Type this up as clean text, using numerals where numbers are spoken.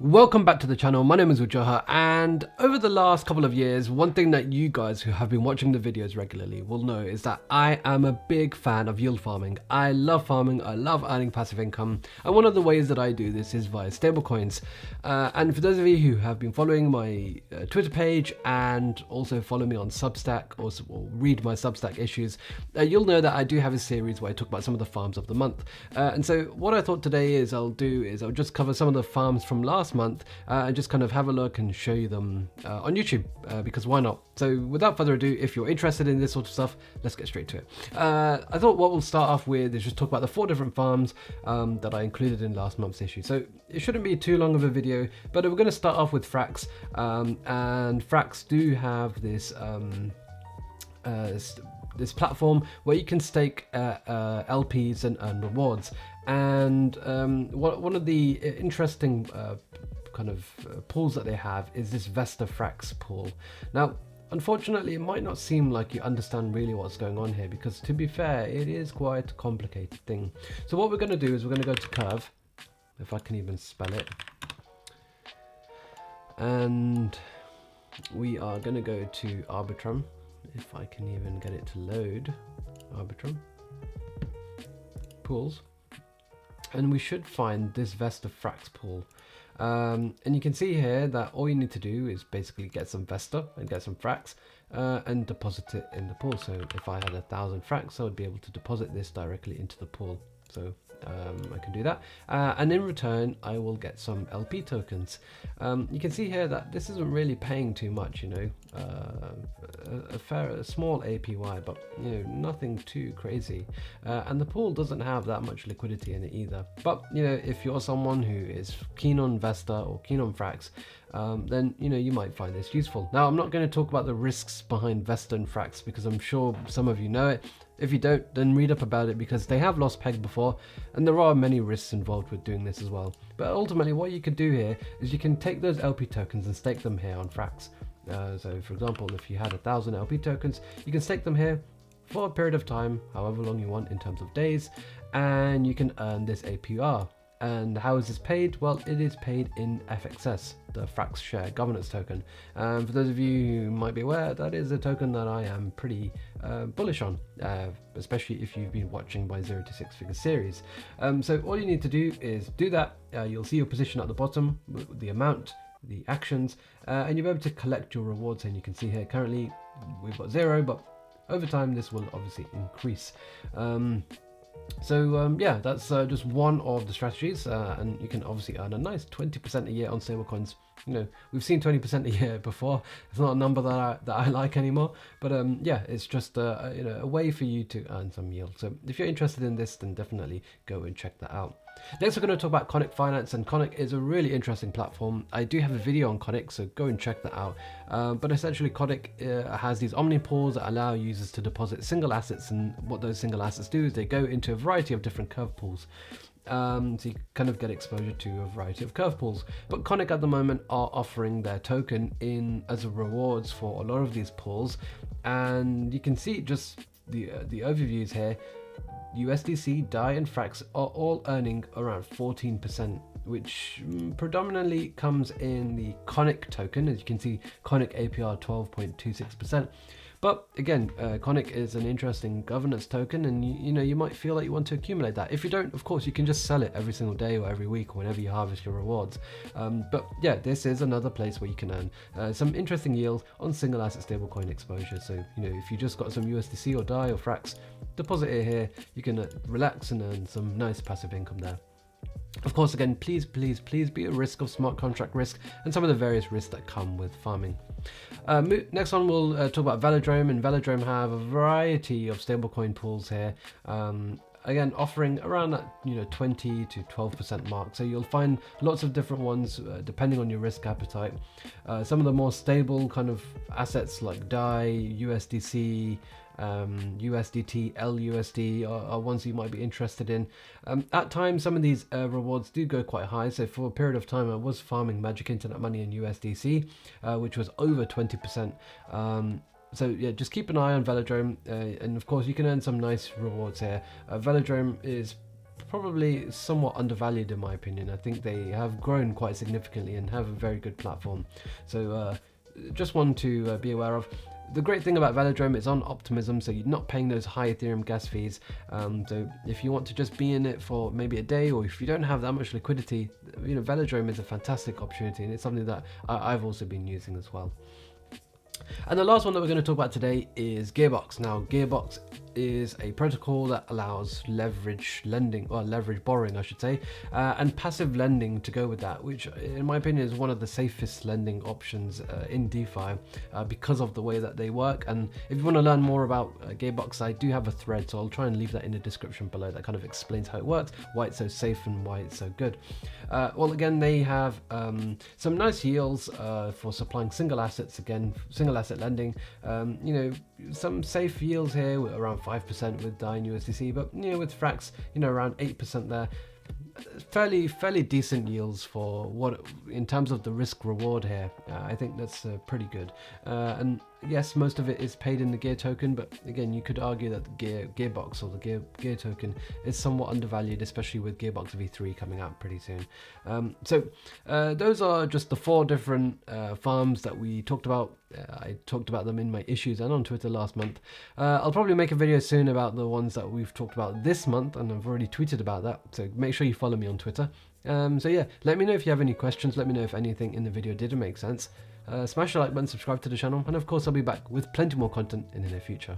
Welcome back to the channel. My name is Ujaha, and over the last couple of years, one thing that you guys who have been watching the videos regularly will know is that I am a big fan of yield farming. I love farming, I love earning passive income, and one of the ways that I do this is via stablecoins. And for those of you who have been following my Twitter page and also follow me on Substack or read my Substack issues, you'll know that I do have a series where I talk about some of the farms of the month. And so what I thought today is I'll just cover some of the farms from last month and just kind of have a look and show you them on YouTube, because why not? So without further ado, if you're interested in this sort of stuff, let's get straight to it. I thought what we'll start off with is just talk about the 4 different farms that I included in last month's issue. So it shouldn't be too long of a video, but we're going to start off with Frax, and Frax do have this this platform where you can stake LPs and rewards. And one of the interesting kind of pools that they have is this Vesta Frax pool. Now, unfortunately, it might not seem like you understand really what's going on here, because to be fair, it is quite a complicated thing. So what we're going to do is we're going to go to Curve, if I can even spell it, and we are going to go to Arbitrum, if I can even get it to load. Arbitrum pools, and we should find this Vesta Frax pool. And you can see here that all you need to do is basically get some Vesta and get some Frax and deposit it in the pool. So if I had 1,000 Frax, I would be able to deposit this directly into the pool. So I can do that, and in return I will get some LP tokens. You can see here that this isn't really paying too much, you know, a small APY, but you know, nothing too crazy, and the pool doesn't have that much liquidity in it either. But you know, if you're someone who is keen on Vesta or keen on Frax, then you know, you might find this useful. Now, I'm not going to talk about the risks behind Vesta and Frax, because I'm sure some of you know it. If you don't, then read up about it, because they have lost peg before, and there are many risks involved with doing this as well. But ultimately, what you could do here is you can take those LP tokens and stake them here on Frax. So for example, if you had 1,000 LP tokens, you can stake them here for a period of time, however long you want in terms of days, and you can earn this APR. And how is this paid? Well, it is paid in FXS, the Frax Share Governance token. For those of you who might be aware, that is a token that I am pretty bullish on, especially if you've been watching my 0 to 6 figure series. So all you need to do is do that. You'll see your position at the bottom, the amount, the actions, and you'll be able to collect your rewards. And you can see here currently we've got 0, but over time this will obviously increase. Yeah, that's just one of the strategies, and you can obviously earn a nice 20% a year on stablecoins. You know, we've seen 20% a year before. It's not a number that I like anymore, but yeah, it's just you know, a way for you to earn some yield. So if you're interested in this, then definitely go and check that out. Next, we're going to talk about Conic Finance, and Conic is a really interesting platform. I do have a video on Conic, so go and check that out. But essentially, Conic has these omni pools that allow users to deposit single assets, and what those single assets do is they go into a variety of different curve pools. So you kind of get exposure to a variety of curve pools. But Conic at the moment are offering their token in as a rewards for a lot of these pools, and you can see just the overviews here. USDC, DAI and Frax are all earning around 14%, which predominantly comes in the Conic token. As you can see, Conic APR 12.26%. But again, Conic is an interesting governance token, and you know, you might feel like you want to accumulate that. If you don't, of course, you can just sell it every single day or every week or whenever you harvest your rewards. But yeah, this is another place where you can earn some interesting yield on single asset stablecoin exposure. So you know, if you just got some USDC or DAI or Frax, deposit it here. You can relax and earn some nice passive income there. Of course, again, please be at risk of smart contract risk and some of the various risks that come with farming. Next one, we'll talk about Velodrome, and Velodrome have a variety of stablecoin pools here. Again, offering around that 20 to 12% mark. So you'll find lots of different ones depending on your risk appetite. Some of the more stable kind of assets like DAI, USDC, USDT, LUSD are ones you might be interested in. At times, some of these rewards do go quite high. So for a period of time, I was farming Magic Internet Money in USDC, which was over 20%. So yeah, just keep an eye on Velodrome, and of course you can earn some nice rewards here. Velodrome is probably somewhat undervalued in my opinion. I think they have grown quite significantly and have a very good platform. So just one to be aware of. The great thing about Velodrome is on Optimism, so you're not paying those high Ethereum gas fees. So if you want to just be in it for maybe a day, or if you don't have that much liquidity, Velodrome is a fantastic opportunity, and it's something that I've also been using as well. And the last one that we're going to talk about today is Gearbox. Now, Gearbox is a protocol that allows leverage lending, or leverage borrowing, I should say, and passive lending to go with that, which in my opinion is one of the safest lending options in DeFi because of the way that they work. And if you want to learn more about Gearbox, I do have a thread, so I'll try and leave that in the description below. That kind of explains how it works, why it's so safe and why it's so good. Well, again, they have some nice yields for supplying single assets, again, single asset lending. Some safe yields here around 5% with Dine USDC, but with Frax, around 8% there. Fairly decent yields for what, in terms of the risk reward here. I think that's pretty good. And yes, most of it is paid in the Gear token, but again, you could argue that the Gearbox or the Gear token is somewhat undervalued, especially with Gearbox V3 coming out pretty soon. So those are just the 4 different farms that we talked about. I talked about them in my issues and on Twitter last month. I'll probably make a video soon about the ones that we've talked about this month, and I've already tweeted about that, so make sure you follow me on Twitter. So yeah, let me know if you have any questions, let me know if anything in the video didn't make sense. Smash the like button, subscribe to the channel, and of course I'll be back with plenty more content in the near future.